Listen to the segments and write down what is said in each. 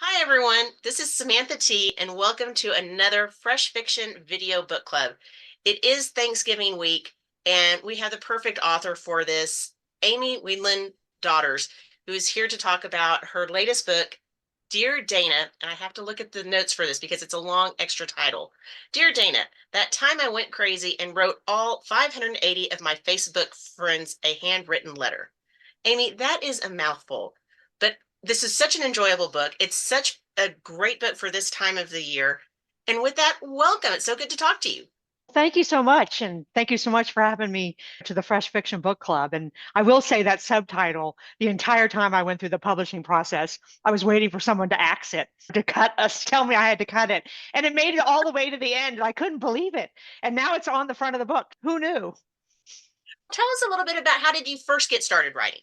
Hi, everyone. This is Samantha T, and welcome to another Fresh Fiction Video Book Club. It is Thanksgiving week, and we have the perfect author for this, Amy Weinland Daughters, who is here to talk about her latest book, Dear Dana. And I have to look at the notes for this because it's a long extra title. Dear Dana, that time I went crazy and wrote all 580 of my Facebook friends a handwritten letter. Amy, that is a mouthful, but this is such an enjoyable book. It's such a great book for this time of the year. And with that, welcome. It's so good to talk to you. Thank you so much. And thank you so much for having me to the Fresh Fiction Book Club. And I will say that subtitle, the entire time I went through the publishing process, I was waiting for someone to axe it, to cut us, tell me I had to cut it. And it made it all the way to the end. And I couldn't believe it. And now it's on the front of the book. Who knew? Tell us a little bit about how did you first get started writing?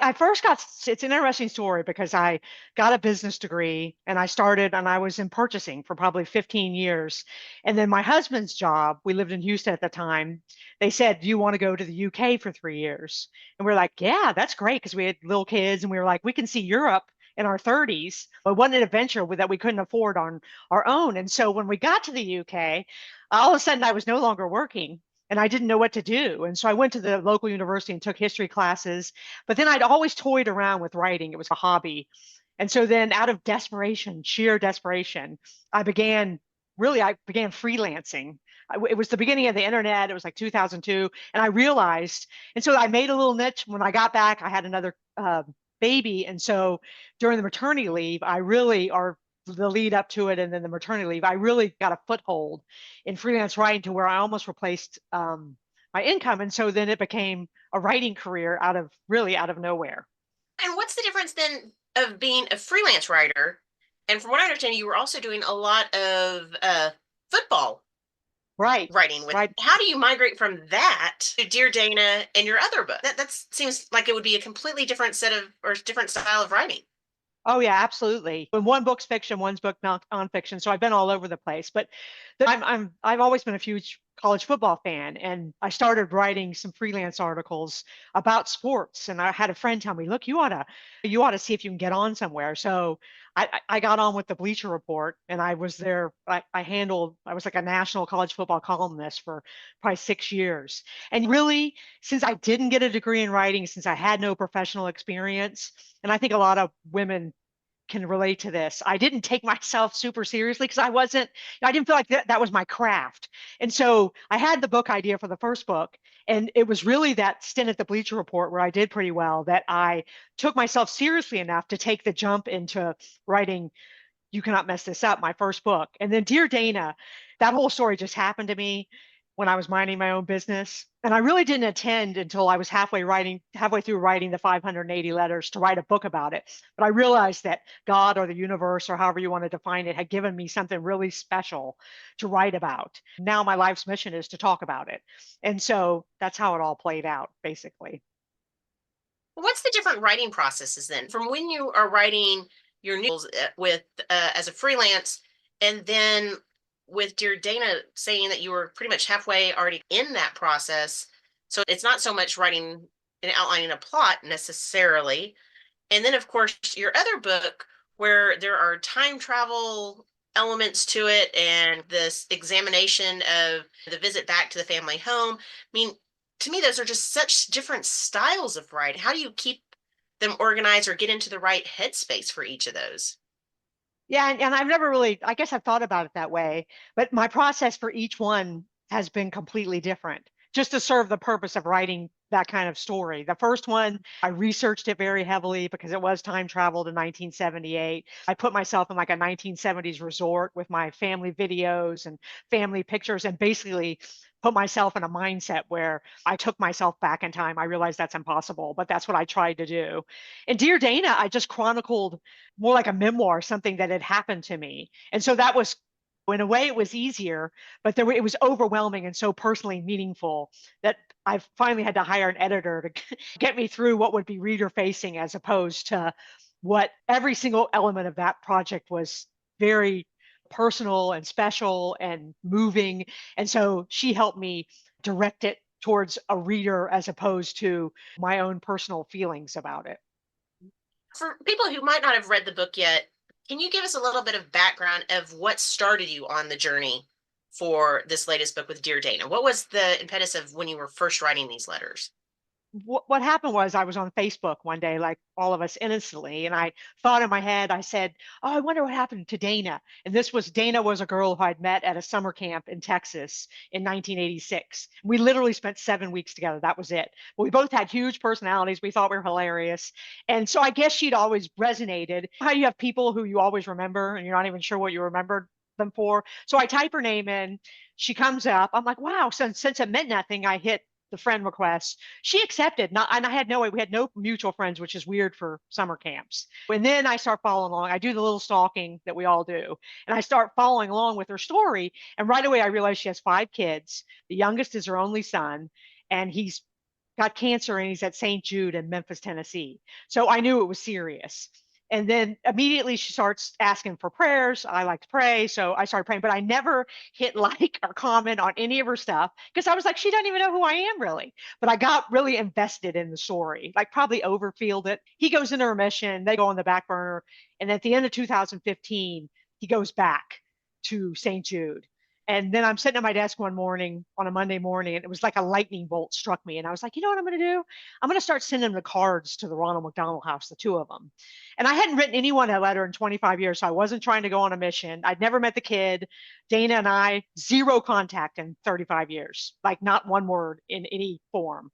I first got, it's an interesting story because I got a business degree and I started and I was in purchasing for probably 15 years. And then my husband's job, we lived in Houston at the time, they said, "Do you want to go to the UK for 3 years?" And we're like, "Yeah, that's great." Because we had little kids and we were like, we can see Europe in our 30s. But it wasn't an adventure that we couldn't afford on our own. And so when we got to the UK, all of a sudden I was no longer working and I didn't know what to do. And so I went to the local university and took history classes, but then I'd always toyed around with writing. It was a hobby. And so then out of desperation, sheer desperation, I began freelancing. It was the beginning of the internet. It was like 2002. And I realized, and so I made a little niche. When I got back, I had another baby. And so during the maternity leave, or the lead up to it and then the maternity leave, I really got a foothold in freelance writing to where I almost replaced my income. And so then it became a writing career out of nowhere. And what's the difference then of being a freelance writer? And from what I understand, you were also doing a lot of football Right, writing with. right. How do you migrate from that to Dear Dana and your other book? That seems like it would be a completely different set of or different style of writing. Oh yeah, absolutely. When one book's fiction, one's book nonfiction. So I've been all over the place. But I've always been a huge college football fan, and I started writing some freelance articles about sports. And I had a friend tell me, "Look, you ought to see if you can get on somewhere." So I got on with the Bleacher Report, and I was there. I was like a national college football columnist for probably 6 years. And really, since I didn't get a degree in writing, since I had no professional experience, and I think a lot of women can relate to this. I didn't take myself super seriously because I didn't feel like that was my craft. And so I had the book idea for the first book. And it was really that stint at the Bleacher Report where I did pretty well that I took myself seriously enough to take the jump into writing You Cannot Mess This Up, my first book. And then Dear Dana, that whole story just happened to me when I was minding my own business. And I really didn't intend until I was halfway through writing the 580 letters to write a book about it. But I realized that God or the universe or however you want to define it had given me something really special to write about. Now my life's mission is to talk about it. And so that's how it all played out, basically. What's the different writing processes then from when you are writing your news with as a freelance, and then with Dear Dana saying that you were pretty much halfway already in that process? So it's not so much writing and outlining a plot necessarily. And then, of course, your other book where there are time travel elements to it and this examination of the visit back to the family home. I mean, to me, those are just such different styles of writing. How do you keep them organized or get into the right headspace for each of those? Yeah, and I've never really, I guess I've thought about it that way, but my process for each one has been completely different, just to serve the purpose of writing that kind of story. The first one, I researched it very heavily because it was time travel to 1978. I put myself in like a 1970s resort with my family videos and family pictures and basically put myself in a mindset where I took myself back in time. I realized that's impossible, but that's what I tried to do. And Dear Dana, I just chronicled more like a memoir, something that had happened to me. And so that was, in a way, it was easier, but it was overwhelming and so personally meaningful that I finally had to hire an editor to get me through what would be reader facing as opposed to what every single element of that project was very personal and special and moving. And so she helped me direct it towards a reader as opposed to my own personal feelings about it. For people who might not have read the book yet, Can you give us a little bit of background of what started you on the journey for this latest book with Dear Dana? What was the impetus of when you were first writing these letters? What happened was I was on Facebook one day, like all of us innocently, and I thought in my head, I said, "Oh, I wonder what happened to Dana." And this was Dana was a girl who I'd met at a summer camp in Texas in 1986. We literally spent 7 weeks together. That was it. But we both had huge personalities. We thought we were hilarious. And so I guess she'd always resonated. How you have people who you always remember and you're not even sure what you remembered them for. So I type her name in. She comes up. I'm like, wow, since it meant nothing, I hit the friend request. She accepted. Not, and I had no way. We had no mutual friends, which is weird for summer camps. And then I start following along. I do the little stalking that we all do, and I start following along with her story. And right away, I realize she has 5 kids. The youngest is her only son, and he's got cancer and he's at St. Jude in Memphis, Tennessee. So I knew it was serious. And then immediately she starts asking for prayers. I like to pray. So I started praying, but I never hit like or comment on any of her stuff because I was like, she doesn't even know who I am really. But I got really invested in the story, like probably overfilled it. He goes into remission, they go on the back burner. And at the end of 2015, he goes back to St. Jude. And then I'm sitting at my desk one morning on a Monday morning, and it was like a lightning bolt struck me. And I was like, you know what I'm going to do? I'm going to start sending the cards to the Ronald McDonald House, the two of them. And I hadn't written anyone a letter in 25 years, so I wasn't trying to go on a mission. I'd never met the kid. Dana and I, zero contact in 35 years, like not one word in any form.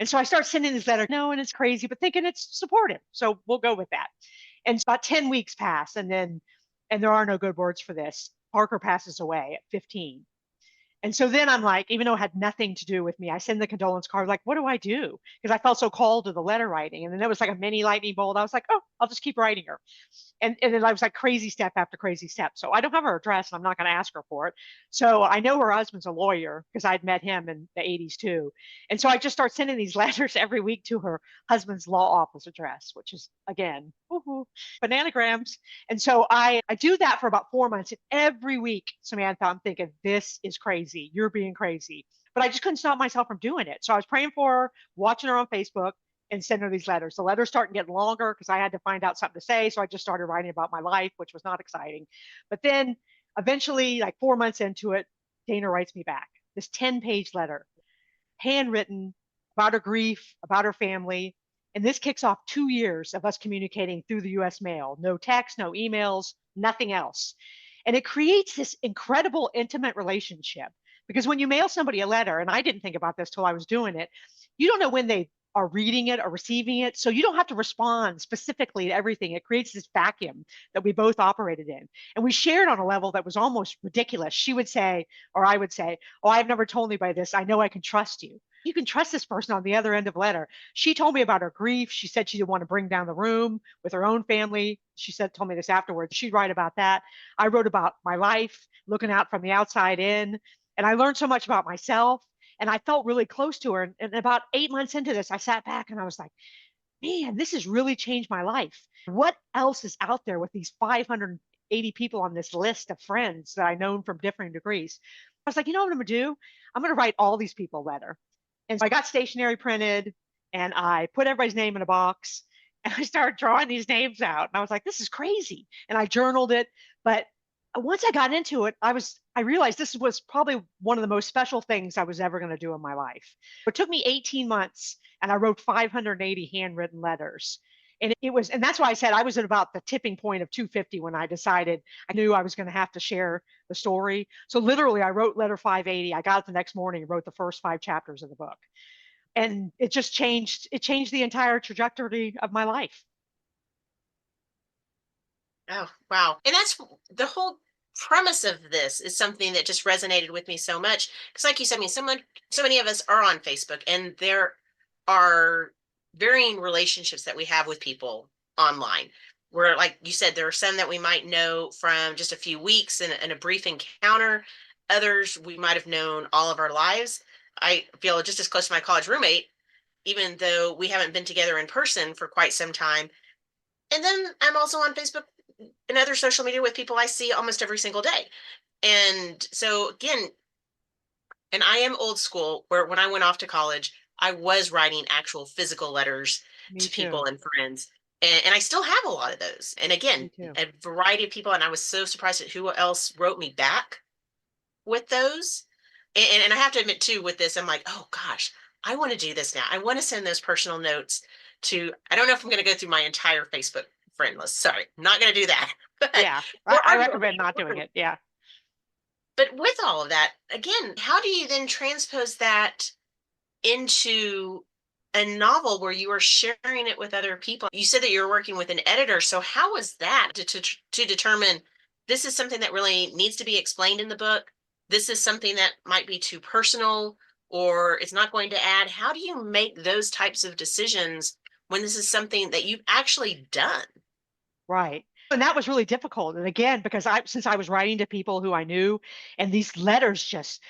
And so I start sending this letter, no, and it's crazy, but thinking it's supportive. So we'll go with that. And about 10 weeks pass, and there are no good words for this. Parker passes away at 15. And so then I'm like, even though it had nothing to do with me, I send the condolence card, like, what do I do? Because I felt so called to the letter writing. And then it was like a mini lightning bolt. I was like, oh, I'll just keep writing her. And then I was like crazy step after crazy step. So I don't have her address and I'm not going to ask her for it. So I know her husband's a lawyer because I'd met him in the 80s too. And so I just start sending these letters every week to her husband's law office address, which is again, woohoo, bananagrams. And so I do that for about 4 months. And every week, Samantha, I'm thinking, this is crazy. You're being crazy. But I just couldn't stop myself from doing it. So I was praying for her, watching her on Facebook, and send her these letters. The letters started getting longer because I had to find out something to say. So I just started writing about my life, which was not exciting. But then eventually, like 4 months into it, Dana writes me back this 10-page letter, handwritten, about her grief, about her family. And this kicks off 2 years of us communicating through the US mail. No text, no emails, nothing else. And it creates this incredible intimate relationship because when you mail somebody a letter, and I didn't think about this till I was doing it, you don't know when they are reading it or receiving it. So you don't have to respond specifically to everything. It creates this vacuum that we both operated in. And we shared on a level that was almost ridiculous. She would say, or I would say, oh, I've never told anybody this. I know I can trust you. You can trust this person on the other end of the letter. She told me about her grief. She said she didn't want to bring down the room with her own family. She said, told me this afterwards. She'd write about that. I wrote about my life, looking out from the outside in. And I learned so much about myself and I felt really close to her. And about 8 months into this, I sat back and I was like, man, this has really changed my life. What else is out there with these 580 people on this list of friends that I know from different degrees? I was like, you know what I'm going to do? I'm going to write all these people a letter. And so I got stationery printed and I put everybody's name in a box and I started drawing these names out. And I was like, this is crazy. And I journaled it. But once I got into it, I realized this was probably one of the most special things I was ever going to do in my life. It took me 18 months and I wrote 580 handwritten letters. And it was, and that's why I said I was at about the tipping point of 250 when I decided I knew I was going to have to share the story. So literally, I wrote letter 580. I got it the next morning and wrote the first 5 chapters of the book. And it just changed, it changed the entire trajectory of my life. Oh, wow. And that's the whole premise of this is something that just resonated with me so much. Because, like you said, I mean, so many of us are on Facebook, and there are varying relationships that we have with people online. Where, like you said, there are some that we might know from just a few weeks in a brief encounter. Others we might have known all of our lives. I feel just as close to my college roommate, even though we haven't been together in person for quite some time. And then I'm also on Facebook and other social media with people I see almost every single day. And so again, and I am old school where when I went off to college, I was writing actual physical letters Me to too. people and friends. And I still have a lot of those. And again, Me too. a variety of people. And I was so surprised at who else wrote me back with those. And I have to admit too, with this, I'm like, oh gosh, I want to do this now. I want to send those personal notes to, I don't know if I'm going to go through my entire Facebook friend list. Sorry, I'm not going to do that. But Yeah, there I are recommend not doing it. Yeah. but with all of that, again, how do you then transpose that into a novel where you are sharing it with other people? You said that you're working with an editor, so how was that to determine this is something that really needs to be explained in the book? This is something that might be too personal or it's not going to add. How do you make those types of decisions when this is something that you've actually done? Right. And that was really difficult. And again, because since I was writing to people who I knew, and these letters just,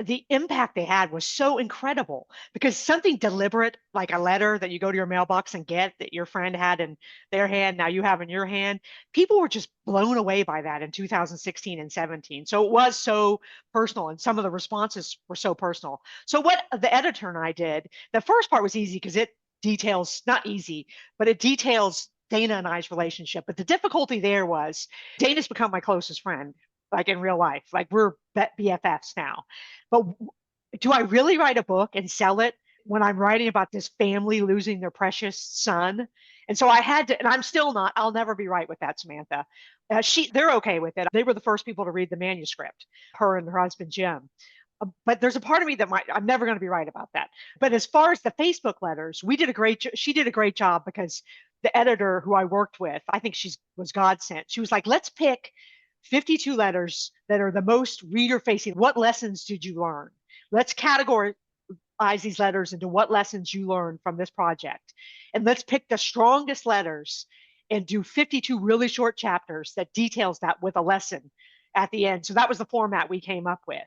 the impact they had was so incredible because something deliberate, like a letter that you go to your mailbox and get that your friend had in their hand, now you have in your hand, people were just blown away by that in 2016 and 17. So it was so personal, and some of the responses were so personal. So what the editor and I did, the first part was easy because it details, not easy, but it details Dana and I's relationship. But the difficulty there was Dana's become my closest friend, like in real life. Like we're BFFs now. But do I really write a book and sell it when I'm writing about this family losing their precious son? And so I had to, and I'm still not, I'll never be right with that, Samantha. They're okay with it. They were the first people to read the manuscript, her and her husband, Jim. But there's a part of me that I'm never going to be right about that. But as far as the Facebook letters, she did a great job because the editor who I worked with, I think she was God sent. She was like, let's pick 52 letters that are the most reader facing. What lessons did you learn? Let's categorize these letters into what lessons you learned from this project. And let's pick the strongest letters and do 52 really short chapters that details that with a lesson at the end. So that was the format we came up with.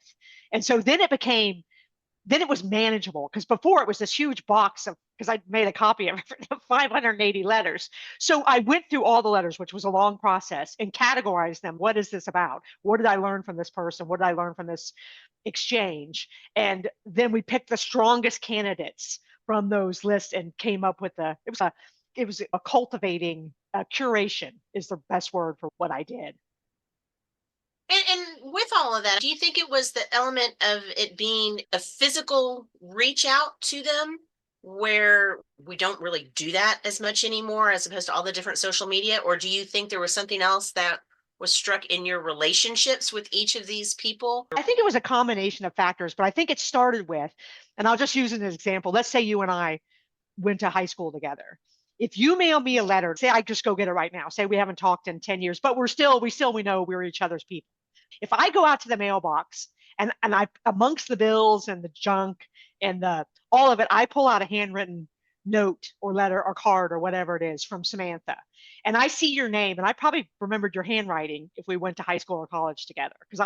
And so then it was manageable because before it was this huge box of, because I made a copy of 580 letters. So I went through all the letters, which was a long process, and categorized them. What is this about? What did I learn from this person? What did I learn from this exchange? And then we picked the strongest candidates from those lists and came up with it was a cultivating curation is the best word for what I did. And with all of that, do you think it was the element of it being a physical reach out to them where we don't really do that as much anymore as opposed to all the different social media? Or do you think there was something else that was struck in your relationships with each of these people? I think it was a combination of factors, but I think it started with, and I'll just use it as an example. Let's say you and I went to high school together. If you mail me a letter, say I just go get it right now, say we haven't talked in 10 years, but we know we're each other's people. If I go out to the mailbox and I amongst the bills and the junk and the all of it, I pull out a handwritten note or letter or card or whatever it is from Samantha. And I see your name, and I probably remembered your handwriting if we went to high school or college together. Because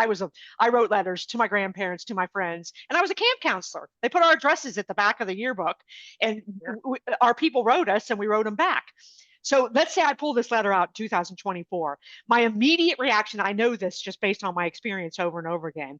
I wrote letters to my grandparents, to my friends, and I was a camp counselor. They put our addresses at the back of the yearbook, and our people wrote us, and we wrote them back. So let's say I pull this letter out in 2024. My immediate reaction, I know this just based on my experience over and over again.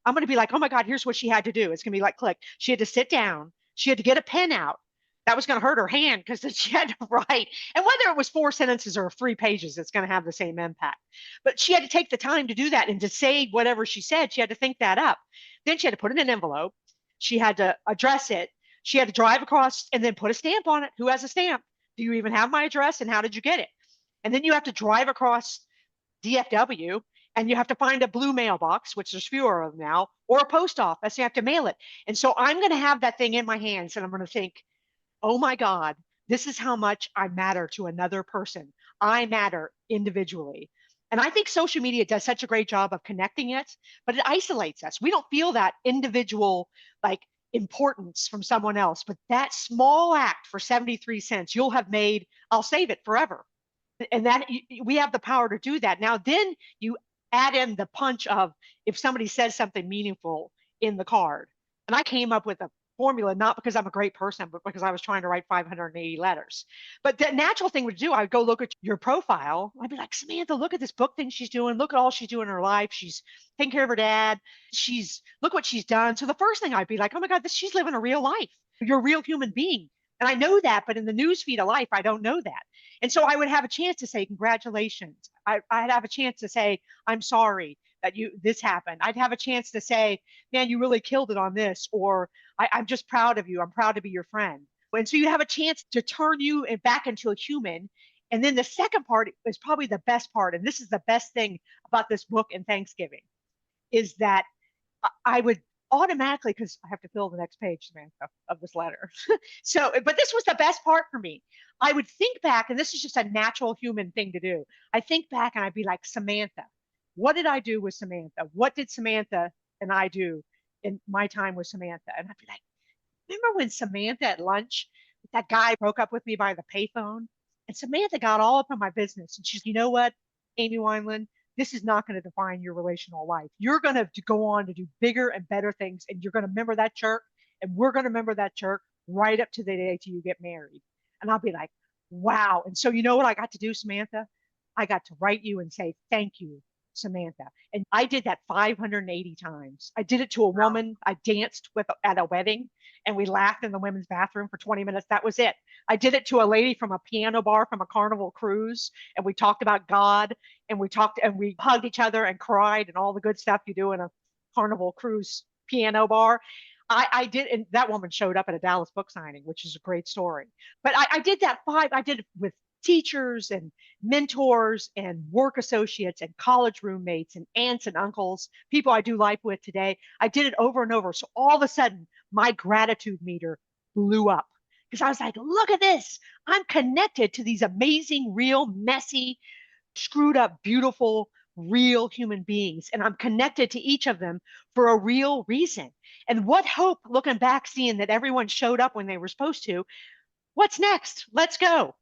I'm going to be like, oh my God, here's what she had to do. It's going to be like, click. She had to sit down. She had to get a pen out. That was going to hurt her hand because she had to write. And whether it was 4 sentences or 3 pages, it's going to have the same impact. But she had to take the time to do that and to say whatever she said. She had to think that up. Then she had to put it in an envelope. She had to address it. She had to drive across and then put a stamp on it. Who has a stamp? Do you even have my address? And how did you get it? And then you have to drive across DFW and you have to find a blue mailbox, which there's fewer of them now, or a post office. You have to mail it. And so I'm going to have that thing in my hands and I'm going to think, oh my God, this is how much I matter to another person. I matter individually. And I think social media does such a great job of connecting it, but it isolates us. We don't feel that individual like importance from someone else, but that small act for 73 cents you'll have made, I'll save it forever. And that we have the power to do that. Now, then you add in the punch of if somebody says something meaningful in the card. And I came up with a formula, not because I'm a great person, but because I was trying to write 580 letters. But the natural thing would do, I would go look at your profile. I'd be like, Samantha, look at this book thing she's doing. Look at all she's doing in her life. She's taking care of her dad. Look what she's done. So the first thing I'd be like, oh my God, she's living a real life. You're a real human being. And I know that, but in the news feed of life, I don't know that. And so I would have a chance to say, congratulations. I'd have a chance to say, I'm sorry that this happened. I'd have a chance to say, man, you really killed it on this, or I'm just proud of you. I'm proud to be your friend. And so you have a chance to turn you back into a human. And then the second part is probably the best part. And this is the best thing about this book and Thanksgiving is that I would automatically, because I have to fill the next page, Samantha, of this letter. So, but this was the best part for me. I would think back, and this is just a natural human thing to do. I think back and I'd be like, Samantha, what did I do with Samantha? What did Samantha and I do in my time with Samantha? And I'd be like, remember when Samantha at lunch, that guy broke up with me by the payphone? And Samantha got all up in my business. And she's, you know what, Amy Weinland, this is not going to define your relational life. You're going to go on to do bigger and better things. And you're going to remember that jerk. And we're going to remember that jerk right up to the day till you get married. And I'll be like, wow. And so, you know what I got to do, Samantha? I got to write you and say, thank you, Samantha. And I did that 580 times. I did it to a woman I danced with at a wedding, and we laughed in the women's bathroom for 20 minutes. That was it. I did it to a lady from a piano bar from a Carnival cruise, and we talked about God, and we hugged each other and cried and all the good stuff you do in a Carnival cruise piano bar. I did, and that woman showed up at a Dallas book signing, which is a great story. But I did I did it with teachers and mentors and work associates and college roommates and aunts and uncles, people I do life with today. I did it over and over. So all of a sudden, my gratitude meter blew up because I was like, look at this. I'm connected to these amazing, real, messy, screwed up, beautiful, real human beings. And I'm connected to each of them for a real reason. And what hope looking back, seeing that everyone showed up when they were supposed to. What's next? Let's go.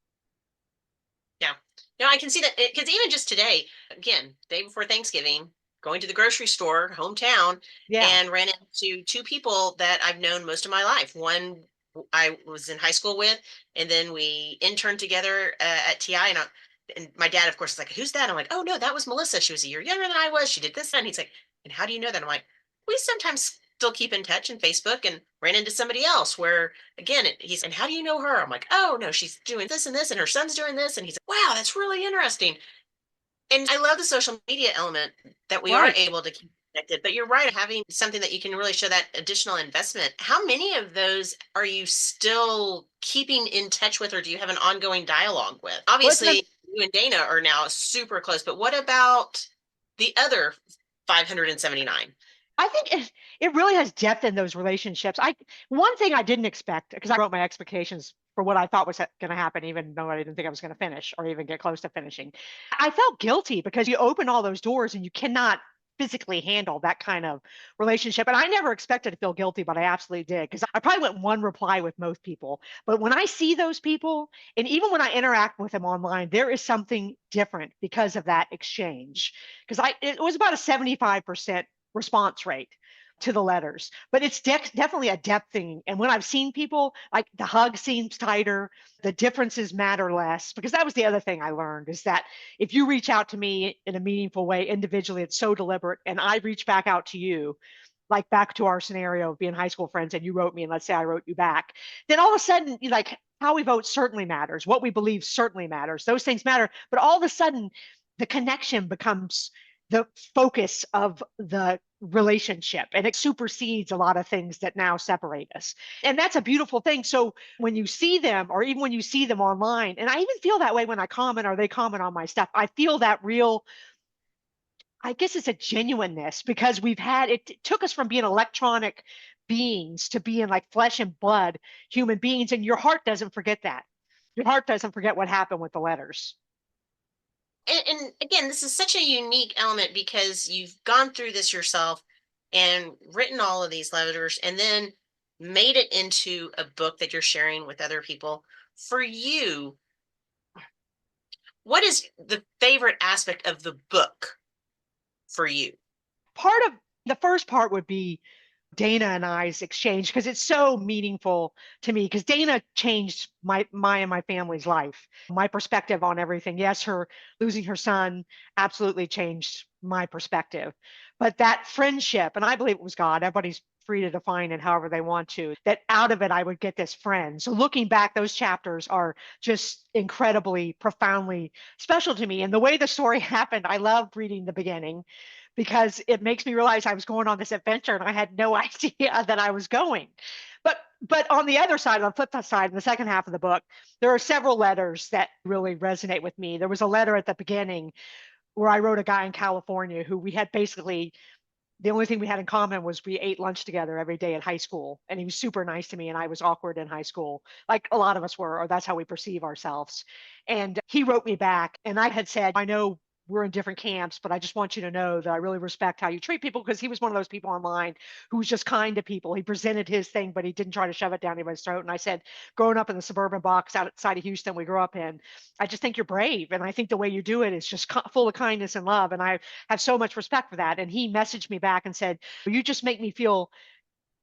Yeah. No, I can see that because even just today, again, day before Thanksgiving, going to the grocery store, hometown, Yeah. and ran into two people that I've known most of my life. One I was in high school with, and then we interned together at TI. And my dad, of course, is like, "Who's that?" I'm like, "Oh no, that was Melissa. She was a year younger than I was. She did this." And he's like, "And how do you know that?" I'm like, "We sometimes still keep in touch in Facebook." And ran into somebody else where again he's, "And how do you know her?" I'm like, "Oh no, she's doing this and this, and her son's doing this." And he's like, "Wow, that's really interesting." And I love the social media element that we are Right. able to keep connected. But you're right, having something that you can really show that additional investment. How many of those are you still keeping in touch with, or do you have an ongoing dialogue with? Well, it's an Obviously, you and Dana are now super close, but what about the other 579? I think it really has depth in those relationships. One thing I didn't expect because I wrote my expectations for what I thought was going to happen, even though I didn't think I was going to finish or even get close to finishing. I felt guilty because you open all those doors and you cannot physically handle that kind of relationship. And I never expected to feel guilty, but I absolutely did because I probably went one reply with most people. But when I see those people, and even when I interact with them online, there is something different because of that exchange. Because it was about a 75% response rate to the letters, but it's definitely a depth thing. And when I've seen people, like the hug seems tighter, the differences matter less, because that was the other thing I learned is that if you reach out to me in a meaningful way individually, it's so deliberate, and I reach back out to you, like back to our scenario of being high school friends, and you wrote me, and let's say I wrote you back, then all of a sudden, like how we vote certainly matters, what we believe certainly matters, those things matter, but all of a sudden the connection becomes the focus of the relationship, and it supersedes a lot of things that now separate us, and that's a beautiful thing. So when you see them, or even when you see them online, and I even feel that way when I comment or they comment on my stuff, I feel that real, I guess it's a genuineness, because it took us from being electronic beings to being like flesh and blood human beings, and your heart doesn't forget that. Your heart doesn't forget what happened with the letters. And again, this is such a unique element because you've gone through this yourself and written all of these letters and then made it into a book that you're sharing with other people. For you, what is the favorite aspect of the book for you? Part of the first part would be Dana and I's exchange, because it's so meaningful to me, because Dana changed my and my family's life, my perspective on everything. Yes, her losing her son absolutely changed my perspective, but that friendship, and I believe it was God, everybody's free to define it however they want to, that out of it I would get this friend. So looking back, those chapters are just incredibly, profoundly special to me. And the way the story happened, I loved reading the beginning because it makes me realize I was going on this adventure and I had no idea that I was going. But on the other side, on the flip side, in the second half of the book, there are several letters that really resonate with me. There was a letter at the beginning where I wrote a guy in California who we had basically the only thing we had in common was we ate lunch together every day at high school. And he was super nice to me. And I was awkward in high school, like a lot of us were, or that's how we perceive ourselves. And he wrote me back. And I had said, I know we're in different camps, but I just want you to know that I really respect how you treat people, because he was one of those people online who was just kind to people. He presented his thing, but he didn't try to shove it down anybody's throat. And I said, growing up in the suburban box outside of Houston, we grew up in, I just think you're brave. And I think the way you do it is just full of kindness and love. And I have so much respect for that. And he messaged me back and said, you just make me feel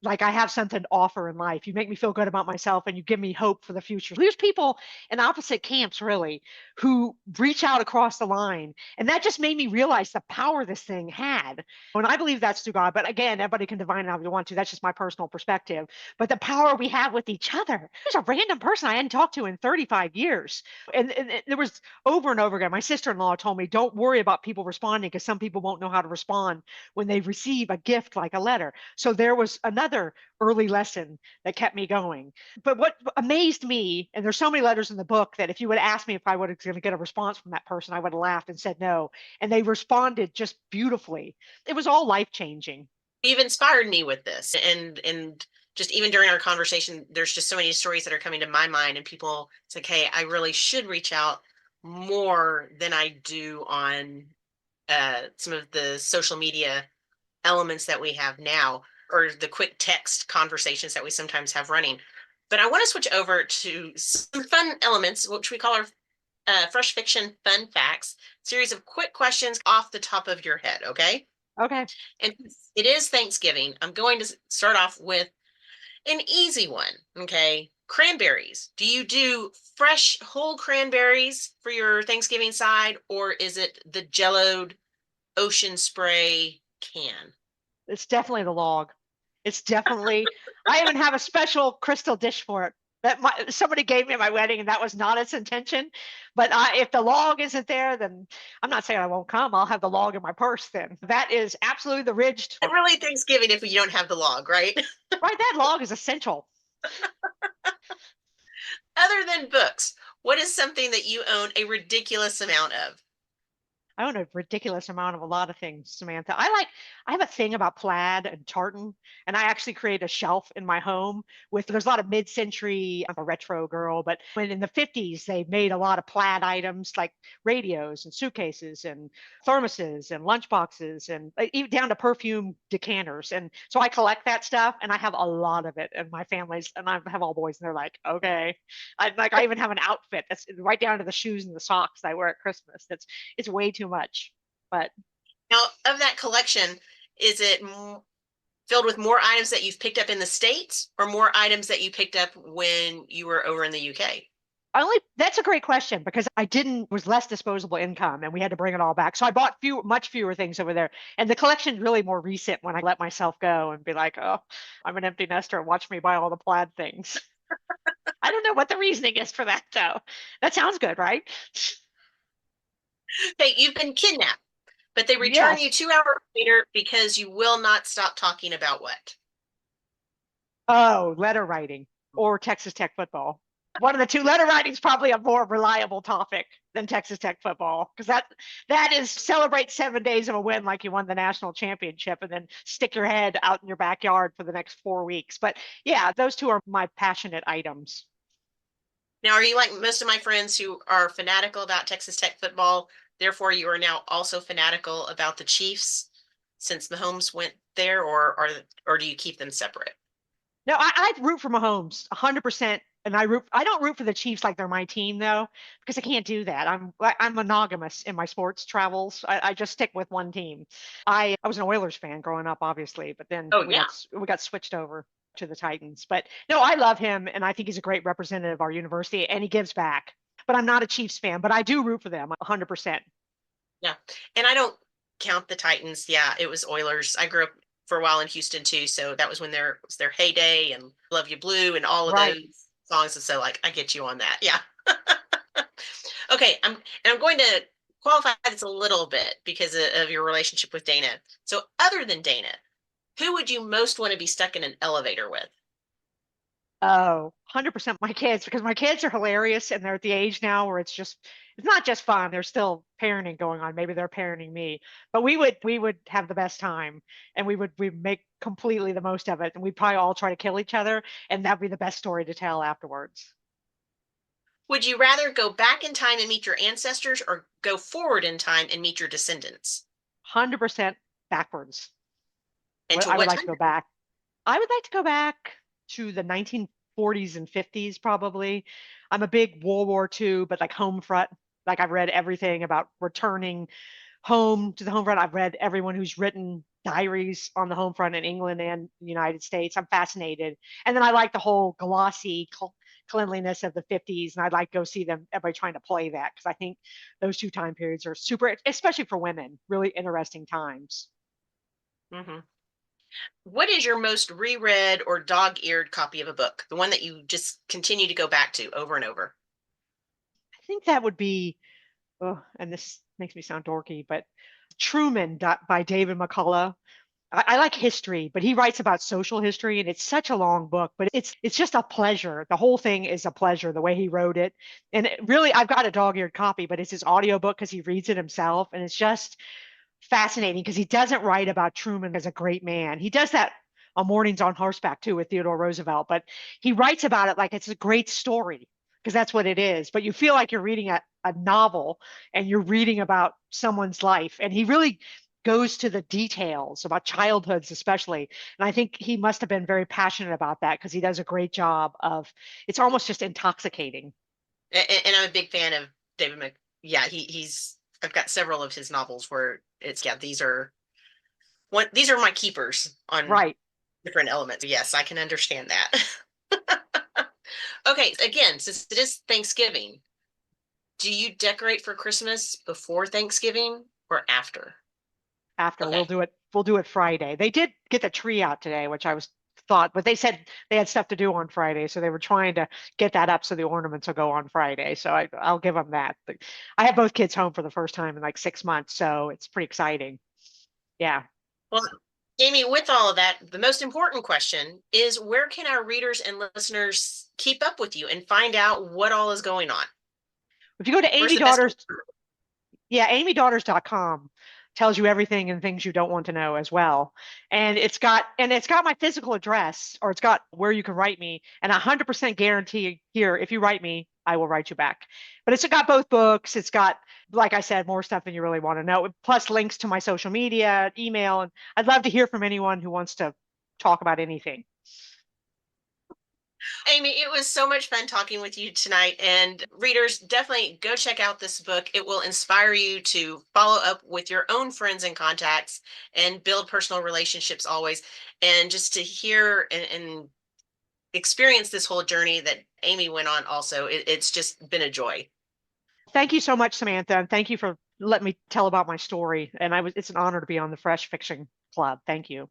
like I have something to offer in life. You make me feel good about myself and you give me hope for the future. There's people in opposite camps, really, who reach out across the line. And that just made me realize the power this thing had. And I believe that's through God. But again, everybody can divine it how you want to. That's just my personal perspective. But the power we have with each other. There's a random person I hadn't talked to in 35 years. And there was over and over again. My sister-in-law told me, don't worry about people responding, because some people won't know how to respond when they receive a gift like a letter. So there was another early lesson that kept me going. But what amazed me, and there's so many letters in the book that if you would ask me if I was going to get a response from that person, I would have laughed and said no. And they responded just beautifully. It was all life changing. You've inspired me with this, and just even during our conversation, there's just so many stories that are coming to my mind, and people, it's like, hey, I really should reach out more than I do on some of the social media elements that we have now, or the quick text conversations that we sometimes have running. But I want to switch over to some fun elements, which we call our Fresh Fiction Fun Facts, series of quick questions off the top of your head, okay? Okay. And it is Thanksgiving. I'm going to start off with an easy one, okay? Cranberries. Do you do fresh whole cranberries for your Thanksgiving side, or is it the jelloed ocean spray can? It's definitely the log. It's definitely, I even have a special crystal dish for it that somebody gave me at my wedding, and that was not its intention. But if the log isn't there, then I'm not saying I won't come. I'll have the log in my purse then. That is absolutely the ridged. Not really Thanksgiving if you don't have the log, right? Right, that log is essential. Other than books, what is something that you own a ridiculous amount of? I own a ridiculous amount of a lot of things, Samantha. I have a thing about plaid and tartan, and I actually create a shelf in my home with, there's a lot of mid-century, I'm a retro girl, but when in the 50s, they made a lot of plaid items like radios and suitcases and thermoses and lunchboxes and even down to perfume decanters. And so I collect that stuff, and I have a lot of it in my family's, and I have all boys, and they're like, okay. I even have an outfit that's right down to the shoes and the socks that I wear at Christmas. It's way too much. But Now, of that collection, is it filled with more items that you've picked up in the States, or more items that you picked up when you were over in the UK? that's a great question, because I didn't was less disposable income and we had to bring it all back. So I bought much fewer things over there. And the collection's really more recent when I let myself go and be like, oh, I'm an empty nester, and watch me buy all the plaid things. I don't know what the reasoning is for that though. That sounds good, right? Hey, you've been kidnapped, but they return you Yes. 2 hours later because you will not stop talking about what? Oh, letter writing or Texas Tech football. One of the two. Letter writing is probably a more reliable topic than Texas Tech football, because that is celebrate 7 days of a win like you won the national championship, and then stick your head out in your backyard for the next 4 weeks. But yeah, those two are my passionate items. Now, are you like most of my friends who are fanatical about Texas Tech football? Therefore, you are now also fanatical about the Chiefs since Mahomes went there, or do you keep them separate? No, I root for Mahomes 100%. And I don't root for the Chiefs like they're my team though, because I can't do that. I'm monogamous in my sports travels. I just stick with one team. I was an Oilers fan growing up, obviously, but then Oh, we yeah. got switched over to the Titans. But no, I love him, and I think he's a great representative of our university, and he gives back. But I'm not a Chiefs fan, but I do root for them 100%. Yeah. And I don't count the Titans. Yeah, it was Oilers. I grew up for a while in Houston too. So that was when there was their heyday and Love You Blue and all of Right. those songs. And so like I get you on that. Yeah. Okay, I'm going to qualify this a little bit because of your relationship with Dana. So other than Dana, who would you most want to be stuck in an elevator with? Oh, 100% my kids, because my kids are hilarious and they're at the age now where it's not just fun. There's still parenting going on. Maybe they're parenting me, but we would have the best time and we'd make completely the most of it. And we'd probably all try to kill each other and that'd be the best story to tell afterwards. Would you rather go back in time and meet your ancestors or go forward in time and meet your descendants? 100% backwards. And to I would what like to time? go back. I would like to go back to the 1940s and 50s, probably. I'm a big World War II, but like home front. Like I've read everything about returning home to the home front. I've read everyone who's written diaries on the home front in England and the United States. I'm fascinated. And then I like the whole glossy cleanliness of the 50s. And I'd like to go see them, everybody trying to play that, because I think those two time periods are super, especially for women, really interesting times. Hmm. What is your most reread or dog-eared copy of a book? The one that you just continue to go back to over and over. I think that would be, oh, and this makes me sound dorky, but Truman by David McCullough. I like history, but he writes about social history, and it's such a long book, but it's just a pleasure. The whole thing is a pleasure, the way he wrote it. And really, I've got a dog-eared copy, but it's his audiobook because he reads it himself, and it's just fascinating because he doesn't write about Truman as a great man. He does that on Mornings on Horseback too with Theodore Roosevelt, but he writes about it like it's a great story because that's what it is. But you feel like you're reading a novel and you're reading about someone's life. And he really goes to the details about childhoods, especially. And I think he must have been very passionate about that because he does a great job of it's almost just intoxicating. And I'm a big fan of David Mc. Yeah, he's. I've got several of his novels where it's yeah. These are my keepers on Right. different elements. Yes, I can understand that. Okay, again, since it is Thanksgiving, do you decorate for Christmas before Thanksgiving or after? After Okay. we'll do it Friday. They did get the tree out today, which I was thought, but they said they had stuff to do on Friday, so they were trying to get that up so the ornaments will go on Friday. So I'll give them that. But I have both kids home for the first time in like 6 months, so it's pretty exciting. Yeah. Well, Amy, with all of that, the most important question is where can our readers and listeners keep up with you and find out what all is going on? If you go to Where's Amy the best place? Daughters, yeah, amydaughters.com tells you everything and things you don't want to know as well. And it's got my physical address, or it's got where you can write me, and 100% guarantee here if you write me, I will write you back. But it's got both books. It's got, like I said, more stuff than you really want to know, plus links to my social media, email, and I'd love to hear from anyone who wants to talk about anything. Amy, it was so much fun talking with you tonight. And readers, definitely go check out this book. It will inspire you to follow up with your own friends and contacts and build personal relationships always. And just to hear and experience this whole journey that Amy went on also, it's just been a joy. Thank you so much, Samantha, and thank you for letting me tell about my story. And it's an honor to be on the Fresh Fiction Club. Thank you.